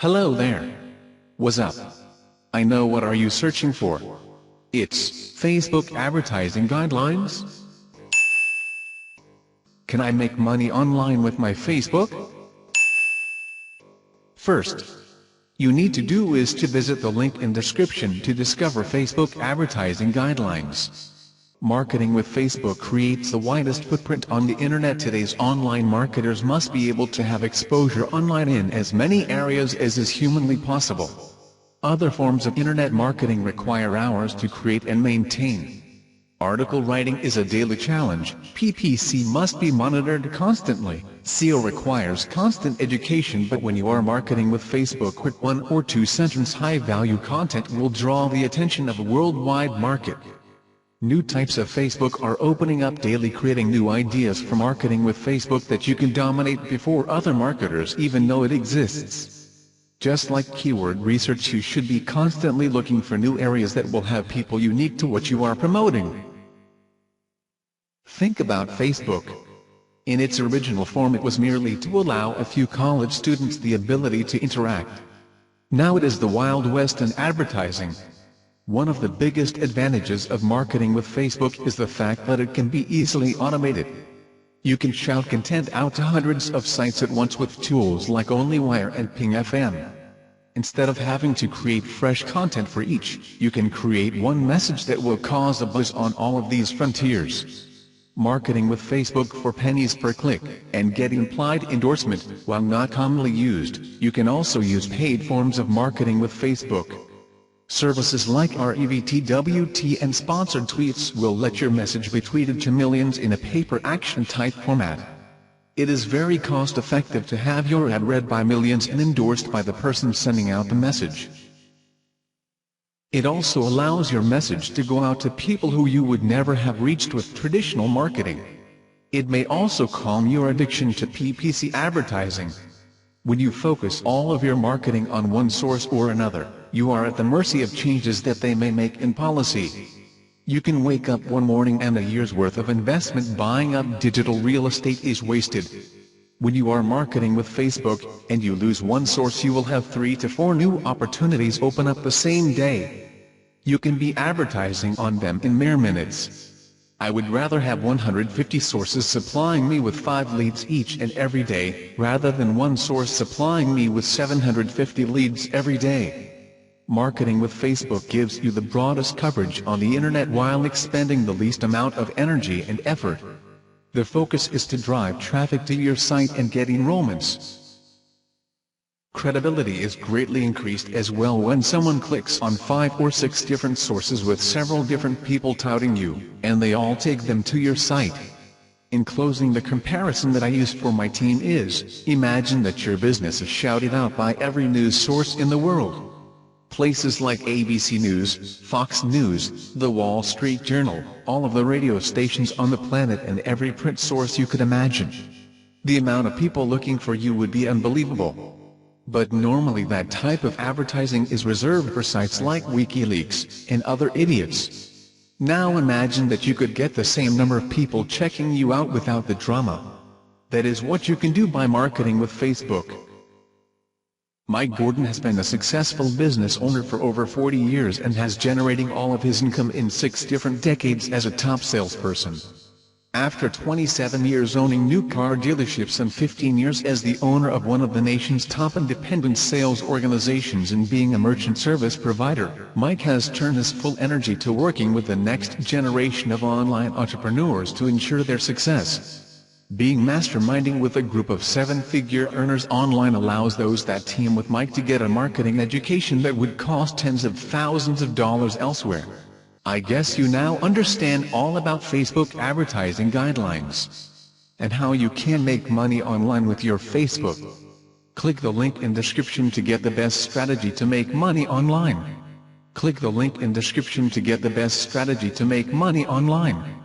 Hello there. What's up? I know what are you searching for. It's Facebook advertising guidelines. Can I make money online with my Facebook? First, you need to do is to visit the link in description to discover Facebook advertising guidelines. Marketing with Facebook creates the widest footprint on the internet. Today's online marketers must be able to have exposure online in as many areas as is humanly possible. Other forms of internet marketing require hours to create and maintain. Article writing is a daily challenge. PPC must be monitored constantly. SEO requires constant education, but when you are marketing with Facebook, quick 1 or 2 sentence high-value content will draw the attention of a worldwide market. New types of Facebook are opening up daily, creating new ideas for marketing with Facebook that you can dominate before other marketers even know it exists. Just like keyword research, you should be constantly looking for new areas that will have people unique to what you are promoting. Think about Facebook. In its original form, it was merely to allow a few college students the ability to interact. Now it is the Wild West in advertising. One of the biggest advantages of marketing with Facebook is the fact that it can be easily automated. You can shout content out to hundreds of sites at once with tools like OnlyWire and Ping FM. Instead of having to create fresh content for each, you can create one message that will cause a buzz on all of these frontiers. Marketing with Facebook for pennies per click and get implied endorsement, while not commonly used, you can also use paid forms of marketing with Facebook. Services like REVTWT and sponsored tweets will let your message be tweeted to millions in a pay-per-action type format. It is very cost-effective to have your ad read by millions and endorsed by the person sending out the message. It also allows your message to go out to people who you would never have reached with traditional marketing. It may also calm your addiction to PPC advertising. When you focus all of your marketing on one source or another, you are at the mercy of changes that they may make in policy. You can wake up one morning and a year's worth of investment buying up digital real estate is wasted. When you are marketing with Facebook, and you lose one source, you will have 3 to 4 new opportunities open up the same day. You can be advertising on them in mere minutes. I would rather have 150 sources supplying me with 5 leads each and every day, rather than one source supplying me with 750 leads every day. Marketing with Facebook gives you the broadest coverage on the internet while expending the least amount of energy and effort. The focus is to drive traffic to your site and get enrollments. Credibility is greatly increased as well when someone clicks on 5 or 6 different sources with several different people touting you, and they all take them to your site. In closing, the comparison that I use for my team is, imagine that your business is shouted out by every news source in the world. Places like ABC News, Fox News, The Wall Street Journal, all of the radio stations on the planet, and every print source you could imagine. The amount of people looking for you would be unbelievable. But normally that type of advertising is reserved for sites like WikiLeaks and other idiots. Now imagine that you could get the same number of people checking you out without the drama. That is what you can do by marketing with Facebook. Mike Gordon has been a successful business owner for over 40 years and has generating all of his income in 6 different decades as a top salesperson. After 27 years owning new car dealerships and 15 years as the owner of one of the nation's top independent sales organizations and being a merchant service provider, Mike has turned his full energy to working with the next generation of online entrepreneurs to ensure their success. Being masterminding with a group of 7-figure earners online allows those that team with Mike to get a marketing education that would cost tens of thousands of dollars elsewhere. I guess you now understand all about Facebook advertising guidelines and how you can make money online with your Facebook. Click the link in description to get the best strategy to make money online. Click the link in description to get the best strategy to make money online.